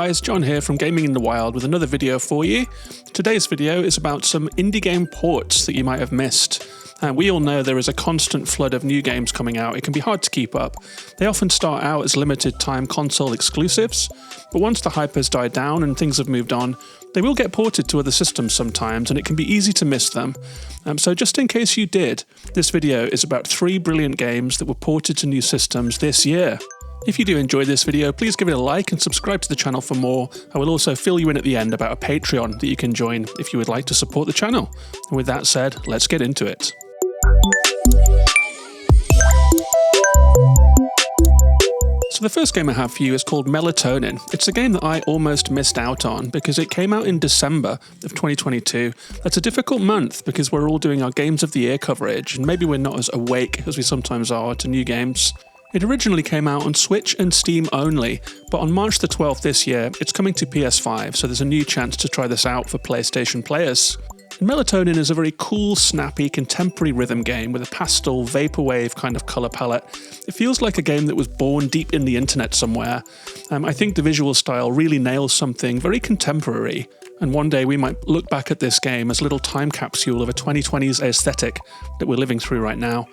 guys, John here from Gaming in the Wild with another video for you. Today's video is about some indie game ports that you might have missed. We all know there is a constant flood of new games coming out. It can be hard to keep up. They often start out as limited time console exclusives, but once the hype has died down and things have moved on, they will get ported to other systems sometimes, and it can be easy to miss them. So just in case you did, this video is about 3 brilliant games that were ported to new systems this year. If you do enjoy this video, please give it a like and subscribe to the channel for more. I will also fill you in at the end about a Patreon that you can join if you would like to support the channel. And with that said, let's get into it. So the first game I have for you is called Melatonin. It's a game that I almost missed out on because it came out in December of 2022. That's a difficult month because we're all doing our Games of the Year coverage and maybe we're not as awake as we sometimes are to new games. It originally came out on Switch and Steam only, but on March the 12th this year, it's coming to PS5, so there's a new chance to try this out for PlayStation players. And Melatonin is a very cool, snappy, contemporary rhythm game with a pastel, vaporwave kind of colour palette. It feels like a game that was born deep in the internet somewhere. I think the visual style really nails something very contemporary, and one day we might look back at this game as a little time capsule of a 2020s aesthetic that we're living through right now.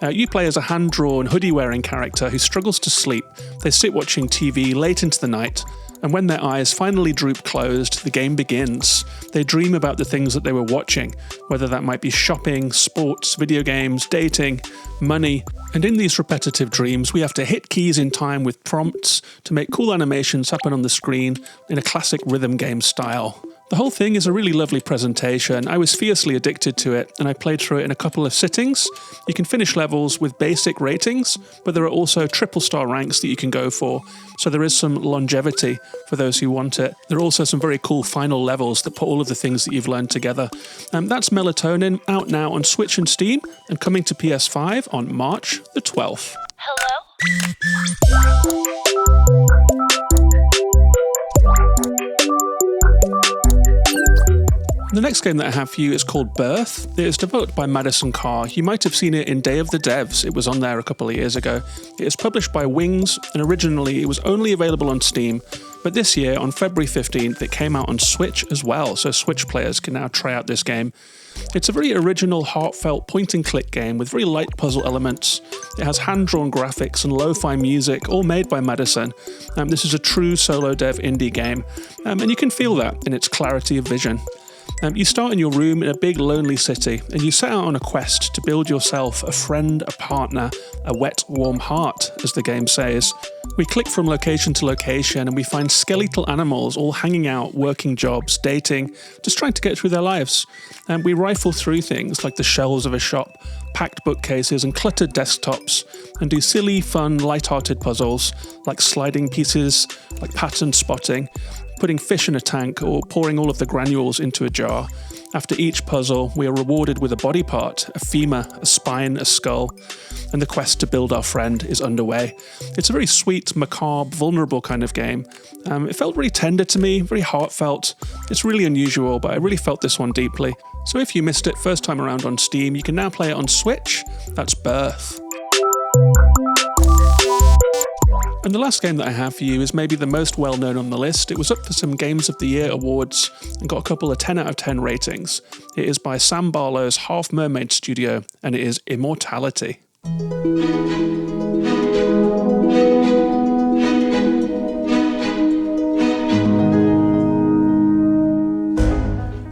You play as a hand-drawn, hoodie-wearing character who struggles to sleep. They sit watching TV late into the night, and when their eyes finally droop closed, the game begins. They dream about the things that they were watching, whether that might be shopping, sports, video games, dating, money. And in these repetitive dreams, we have to hit keys in time with prompts to make cool animations happen on the screen in a classic rhythm game style. The whole thing is a really lovely presentation. I was fiercely addicted to it, and I played through it in a couple of sittings. You can finish levels with basic ratings, but there are also triple star ranks that you can go for, so there is some longevity for those who want it. There are also some very cool final levels that put all of the things that you've learned together. That's Melatonin, out now on Switch and Steam, and coming to PS5 on March the 12th. Hello? The next game that I have for you is called Birth. It is developed by Madison Carr. You might have seen it in Day of the Devs. It was on there a couple of years ago. It is published by Wings, and originally it was only available on Steam, but this year, on February 15th, it came out on Switch as well, so Switch players can now try out this game. It's a very original, heartfelt point-and-click game with very light puzzle elements. It has hand-drawn graphics and lo-fi music, all made by Madison. This is a true solo dev indie game, and you can feel that in its clarity of vision. You start in your room in a big lonely city, and you set out on a quest to build yourself a friend, a partner, a wet, warm heart, as the game says. We click from location to location, and we find skeletal animals all hanging out, working jobs, dating, just trying to get through their lives. We rifle through things like the shelves of a shop, packed bookcases and cluttered desktops, and do silly, fun, light-hearted puzzles like sliding pieces, like pattern spotting, putting fish in a tank, or pouring all of the granules into a jar. After each puzzle, we are rewarded with a body part, a femur, a spine, a skull, and the quest to build our friend is underway. It's a very sweet, macabre, vulnerable kind of game. It felt really tender to me, very heartfelt. It's really unusual, but I really felt this one deeply. So if you missed it first time around on Steam, you can now play it on Switch. That's Birth. And the last game that I have for you is maybe the most well-known on the list. It was up for some Games of the Year awards and got a couple of 10 out of 10 ratings. It is by Sam Barlow's Half Mermaid studio, and it is Immortality.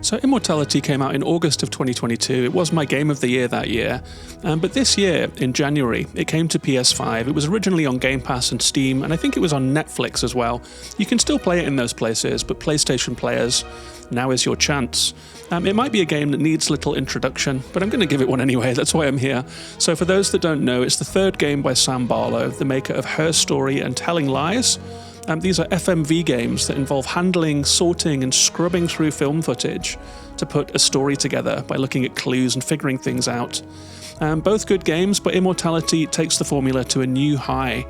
So Immortality came out in August of 2022. It was my Game of the Year that year. But this year, in January, it came to PS5. It was originally on Game Pass and Steam, and I think it was on Netflix as well. You can still play it in those places, but PlayStation players, now is your chance. It might be a game that needs little introduction, but I'm going to give it one anyway. That's why I'm here. So for those that don't know, it's the third game by Sam Barlow, the maker of Her Story and Telling Lies. These are FMV games that involve handling, sorting, and scrubbing through film footage to put a story together by looking at clues and figuring things out. Both good games, but Immortality takes the formula to a new high.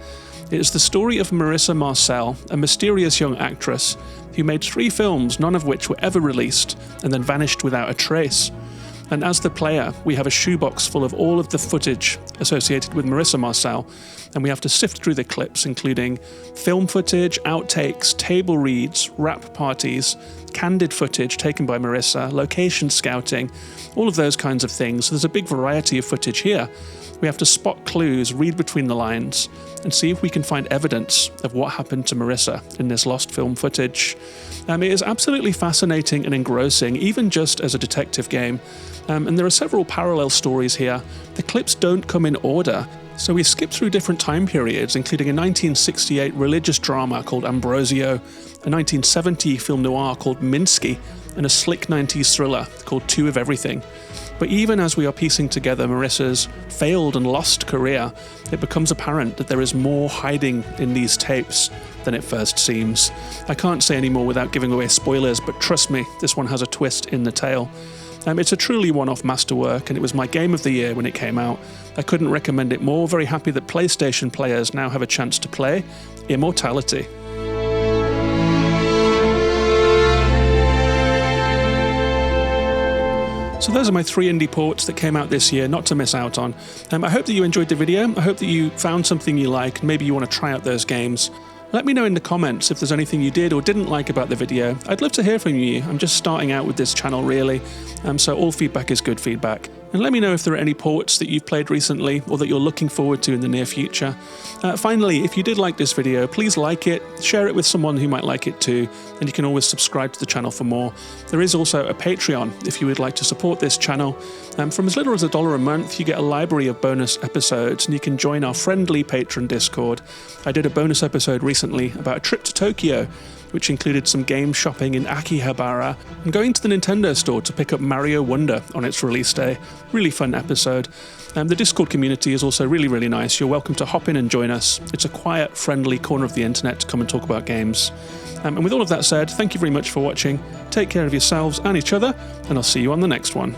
It is the story of Marissa Marcel, a mysterious young actress who made 3 films, none of which were ever released, and then vanished without a trace. And as the player, we have a shoebox full of all of the footage associated with Marissa Marcel, and we have to sift through the clips, including film footage, outtakes, table reads, rap parties, candid footage taken by Marissa, location scouting, all of those kinds of things. So there's a big variety of footage here. We have to spot clues, read between the lines, and see if we can find evidence of what happened to Marissa in this lost film footage. It is absolutely fascinating and engrossing, even just as a detective game. And there are several parallel stories here. The clips don't come in order, so we skip through different time periods, including a 1968 religious drama called Ambrosio, a 1970 film noir called Minsky, and a slick 90s thriller called Two of Everything. But even as we are piecing together Marissa's failed and lost career, it becomes apparent that there is more hiding in these tapes than it first seems. I can't say any more without giving away spoilers, but trust me, this one has a twist in the tale. It's a truly one-off masterwork, and it was my game of the year when it came out. I couldn't recommend it more. Very happy that PlayStation players now have a chance to play Immortality. So those are my 3 indie ports that came out this year, not to miss out on. I hope that you enjoyed the video. I hope that you found something you like, and maybe you want to try out those games. Let me know in the comments if there's anything you did or didn't like about the video. I'd love to hear from you. I'm just starting out with this channel really, so all feedback is good feedback. And let me know if there are any ports that you've played recently or that you're looking forward to in the near future. Finally, if you did like this video, please like it, share it with someone who might like it too, and you can always subscribe to the channel for more. There is also a Patreon if you would like to support this channel. From as little as $1 a month, you get a library of bonus episodes, and you can join our friendly patron Discord. I did a bonus episode recently about a trip to Tokyo, which included some game shopping in Akihabara and going to the Nintendo store to pick up Mario Wonder on its release day. Really fun episode. The Discord community is also really, really nice. You're welcome to hop in and join us. It's a quiet, friendly corner of the internet to come and talk about games. And with all of that said, thank you very much for watching. Take care of yourselves and each other, and I'll see you on the next one.